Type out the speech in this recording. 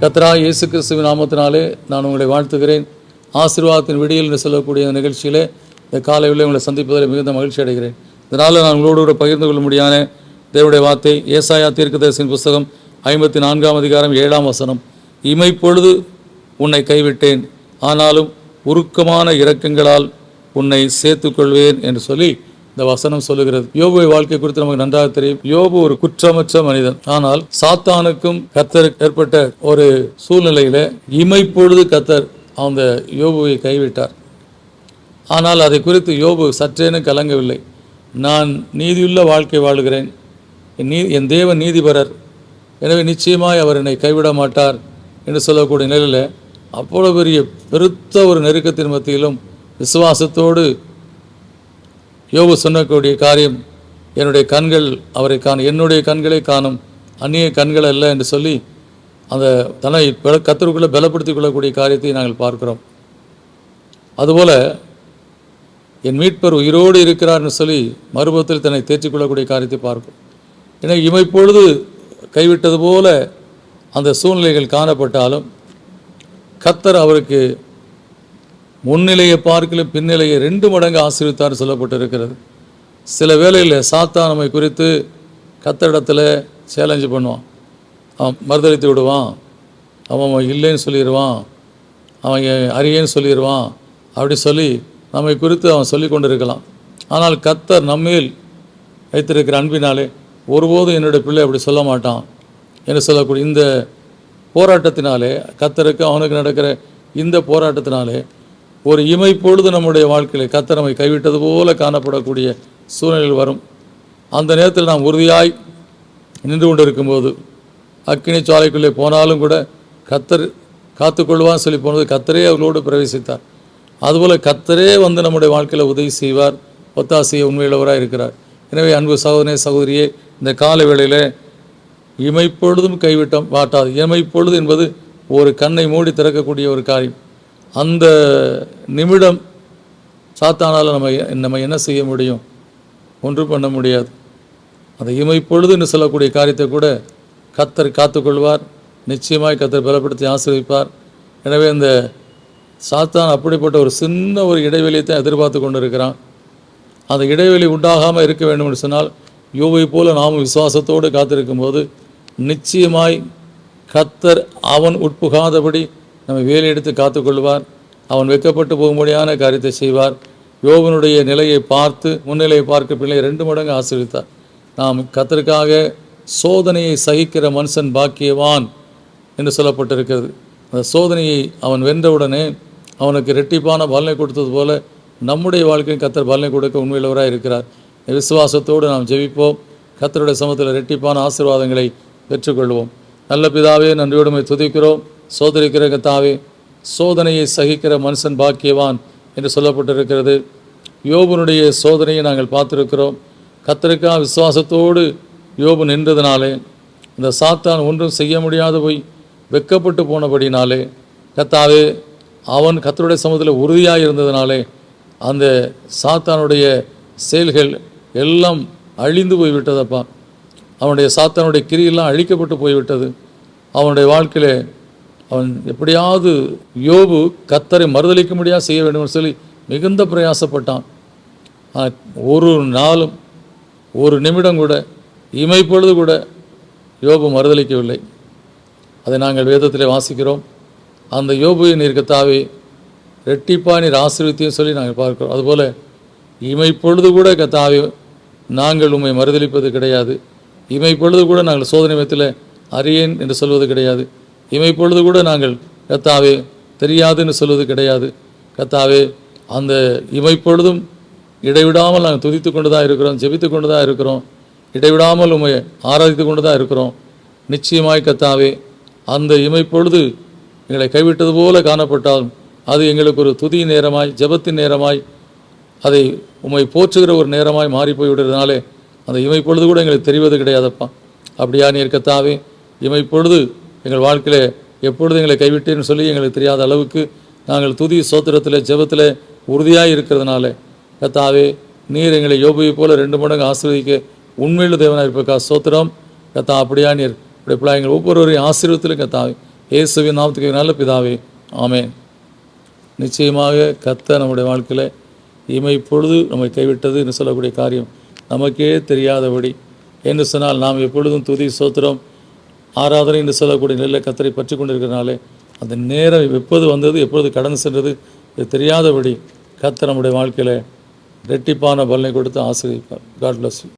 கர்த்தராகிய இயேசு கிறிஸ்துவின் நாமத்தினாலே நான் உங்களை வாழ்த்துகிறேன். ஆசீர்வாதத்தின் விடியல் என்று சொல்லக்கூடிய நிகழ்ச்சியிலே இந்த காலையில் உங்களை சந்திப்பதில் மிகுந்த மகிழ்ச்சி அடைகிறேன். இதனால் நான் உங்களோடு கூட பகிர்ந்து கொள்ள முடியாத தேவனுடைய வார்த்தை ஏசாயா தீர்க்கதரிசியின் புஸ்தகம் 54ஆம் அதிகாரம் 7ஆம் வசனம். இமைப்பொழுது உன்னை கைவிட்டேன், ஆனாலும் உருக்கமான இரக்கங்களால் உன்னை சேர்த்துக்கொள்வேன் என்று சொல்லி இந்த வசனம் சொல்லுகிறது. யோபுவை வாழ்க்கை குறித்து நமக்கு நன்றாக தெரியும். யோபு ஒரு குற்றமற்ற மனிதன். ஆனால் சாத்தானுக்கும் கர்த்தருக்கு ஏற்பட்ட ஒரு சூழ்நிலையில இமைப்பொழுது கர்த்தர் அந்த யோபுவை கைவிட்டார். ஆனால் அதை குறித்து யோபு சற்றேனும் கலங்கவில்லை. நான் நீதியுள்ள வாழ்க்கை வாழுகிறேன், என் தேவன் நீதிபரர், எனவே நிச்சயமாய் அவர் என்னை கைவிட மாட்டார் என்று சொல்லக்கூடிய நிலையில் அவ்வளவு பெரிய பெருத்த ஒரு நெருக்கத்தின் மத்தியிலும் விசுவாசத்தோடு யோபு சொன்னக்கூடிய காரியம், என்னுடைய கண்கள் அவரை காணும், என்னுடைய கண்களை காணும், அந்நிய கண்கள் அல்ல என்று சொல்லி அந்த தன்னை கர்த்தருக்குள்ளே பலப்படுத்திக் கொள்ளக்கூடிய காரியத்தை நாங்கள் பார்க்கிறோம். அதுபோல் என் மீட்பர் உயிரோடு இருக்கிறார்னு சொல்லி மறுபத்தில் தன்னை தேற்றிக்கொள்ளக்கூடிய காரியத்தை பார்க்கிறோம். ஏன்னா இமைப்பொழுது கைவிட்டது போல அந்த சூழ்நிலைகள் காணப்பட்டாலும் கர்த்தர் அவருக்கு முன்னிலையை பார்க்கலும் பின்னிலையை 2 மடங்கு ஆசீர்வித்தார் சொல்லப்பட்டிருக்கிறது. சில வேளையில் சாத்தான் நம்மை குறித்து கர்த்தரிடத்தில் சேலஞ்சு பண்ணுவான். அவன் மறுதளித்து விடுவான், அவன் இல்லைன்னு சொல்லிடுவான், அவன் அறியேன்னு சொல்லிடுவான், அப்படி சொல்லி நம்மை குறித்து அவன் சொல்லி கொண்டு இருக்கலாம். ஆனால் கர்த்தர் நம்மேல் வைத்திருக்கிற அன்பினாலே ஒருபோதும் என்னுடைய பிள்ளை அப்படி சொல்ல மாட்டான் என்று சொல்லக்கூடிய இந்த போராட்டத்தினாலே, கர்த்தருக்கு அவனுக்கு நடக்கிற இந்த போராட்டத்தினாலே ஒரு இமைப்பொழுது நம்முடைய வாழ்க்கையில் கர்த்தர் நம்மை கைவிட்டது போல காணப்படக்கூடிய சூழ்நிலையில் வரும். அந்த நேரத்தில் நாம் உறுதியாய் நின்று கொண்டு இருக்கும்போது அக்கினி சாலைக்குள்ளே போனாலும் கூட கர்த்தர் காத்துக்கொள்வான்னு சொல்லி போனது கர்த்தரே அவர்களோடு பிரவேசித்தார். அதுபோல் கர்த்தரே வந்து நம்முடைய வாழ்க்கையில் உதவி செய்வார், ஒத்தாசையை உண்மையுள்ளவராக இருக்கிறார். எனவே அன்பு சகோதரனே சகோதரியே, இந்த கால வேளையில் இமைப்பொழுதும் கைவிட்டம் மாட்டாது. இமைப்பொழுது என்பது ஒரு கண்ணை மூடி திறக்கக்கூடிய ஒரு காரியம். அந்த நிமிடம் சாத்தானால் நம்ம என்ன செய்ய முடியும்? ஒன்றும் பண்ண முடியாது. அந்த இமைப்பொழுது என்று சொல்லக்கூடிய காரியத்தை கூட கர்த்தர் காத்துக்கொள்வார். நிச்சயமாய் கர்த்தர் பலப்படுத்தி ஆசீர்வதிப்பார். எனவே இந்த சாத்தான் அப்படிப்பட்ட ஒரு சின்ன ஒரு இடைவெளியை தான் எதிர்பார்த்து கொண்டு இருக்கிறான். அந்த இடைவெளி உண்டாகாமல் இருக்க வேண்டும் என்று சொன்னால் யோபை போல நாம் விசுவாசத்தோடு காத்திருக்கும் போது நிச்சயமாய் கர்த்தர் அவன் உட்புகாதபடி நம்ம வேலையெடுத்து காத்துக்கொள்வார். அவன் வெட்கப்பட்டு போகும்படியான காரியத்தை செய்வார். யோபனுடைய நிலையை பார்த்து முன்னிலையை பார்க்க பிள்ளை 2 மடங்கு ஆசீர்வித்தார். நாம் கர்த்தருக்காக சோதனையை சகிக்கிற மனுஷன் பாக்கியவான் என்று சொல்லப்பட்டிருக்கிறது. அந்த சோதனையை அவன் வென்றவுடனே அவனுக்கு இரட்டிப்பான பலனை கொடுத்தது போல நம்முடைய வாழ்க்கையும் கர்த்தர் பலனை கொடுக்க உண்மையுள்ளவராக இருக்கிறார். விசுவாசத்தோடு நாம் ஜெபிப்போம். கர்த்தருடைய சமூகத்தில் இரட்டிப்பான ஆசீர்வாதங்களை பெற்றுக்கொள்வோம். நல்ல பிதாவே, நன்றியோடுமை துதிக்கிறோம். சோதரிக்கிற கர்த்தாவே, சோதனையை சகிக்கிற மனுஷன் பாக்கியவான் என்று சொல்லப்பட்டிருக்கிறது. யோபனுடைய சோதனையை நாங்கள் பார்த்துருக்கிறோம். கர்த்தருக்காக விசுவாசத்தோடு யோபு நின்றதினாலே இந்த சாத்தான் ஒன்றும் செய்ய முடியாது போய் வெட்கப்பட்டு போனபடினாலே கர்த்தாவே அவன் கர்த்தருடைய சமூகத்தில் உறுதியாக இருந்ததினாலே அந்த சாத்தானுடைய செயல்கள் எல்லாம் அழிந்து போய்விட்டதப்பா. அவனுடைய சாத்தானுடைய கிரியெல்லாம் அழிக்கப்பட்டு போய்விட்டது. அவனுடைய வாழ்க்கையில் அவன் எப்படியாவது யோபு கர்த்தரை மறுதளிக்க முடியாது செய்ய வேண்டும் சொல்லி மிகுந்த பிரயாசப்பட்டான். ஒரு நாளும் ஒரு நிமிடம் கூட இமைப்பொழுது கூட யோபு மறுதளிக்கவில்லை. அதை நாங்கள் வேதத்தில் வாசிக்கிறோம். அந்த யோபுவை நீர் கர்த்தாவே ரெட்டிப்பா நீர் ஆசீர்வதியும் சொல்லி நாங்கள் பார்க்கிறோம். அதுபோல் இமைப்பொழுது கூட கர்த்தாவே நாங்கள் உம்மை மறுதளிப்பது கிடையாது. இமைப்பொழுது கூட நாங்கள் சோதனை மத்தியில் அறியேன் என்று சொல்வது கிடையாது. இமைப்பொழுது கூட நாங்கள் கர்த்தாவே தெரியாதுன்னு சொல்வது கிடையாது. கர்த்தாவே அந்த இமைப்பொழுதும் இடைவிடாமல் நாங்கள் துதித்து கொண்டு தான் இருக்கிறோம், ஜெபித்து கொண்டு தான் இருக்கிறோம், இடைவிடாமல் உம்மை ஆராதித்து கொண்டு தான் இருக்கிறோம். நிச்சயமாய் கர்த்தாவே அந்த இமைப்பொழுது எங்களை கைவிட்டது போல காணப்பட்டாலும் அது எங்களுக்கு ஒரு துதி நேரமாய், ஜெபத்தின் நேரமாய், அதை உம்மை போற்றுகிற ஒரு நேரமாய் மாறி போய்விடுறதுனாலே அந்த இமைப்பொழுது கூட எங்களுக்கு தெரிவது கிடையாதப்பா. அப்படியா நீர் கர்த்தாவே இமைப்பொழுது எங்கள் வாழ்க்கையில் எப்பொழுது எங்களை கைவிட்டேன்னு சொல்லி எங்களுக்கு தெரியாத அளவுக்கு நாங்கள் துதி சோத்திரத்தில் ஜெபத்தில் உறுதியாக இருக்கிறதுனால கர்த்தாவே நீர் எங்களை யோபுவை போல 2 மடங்கு ஆசீர்வதிக்க உண்மையுள்ள தேவனாக இருப்பக்கா சோத்திரம் கர்த்தா. அப்படியா நீர் இப்படி எங்கள் ஒவ்வொருவரையும் ஆசீர்வத்திலும் கர்த்தாவே இயேசுவின் நாமத்துக்கு நல்ல பிதாவே, ஆமென். நிச்சயமாக கர்த்தர் நம்முடைய வாழ்க்கையில் இமை பொழுது நம்மை கைவிட்டது என்று சொல்லக்கூடிய காரியம் நமக்கே தெரியாதபடி என்று சொன்னால், நாம் எப்பொழுதும் துதி சோத்திரம் ஆராதனை என்று சொல்லக்கூடிய நெல்லை கர்த்தரை பற்றி கொண்டிருக்கிறனாலே அந்த நேரம் எப்போது வந்தது எப்பொழுது கடந்து சென்றது இது தெரியாதபடி கர்த்தர் நம்முடைய வாழ்க்கையில் இரட்டிப்பான பலனை கொடுத்து ஆசீர்வதிப்பார். God bless you.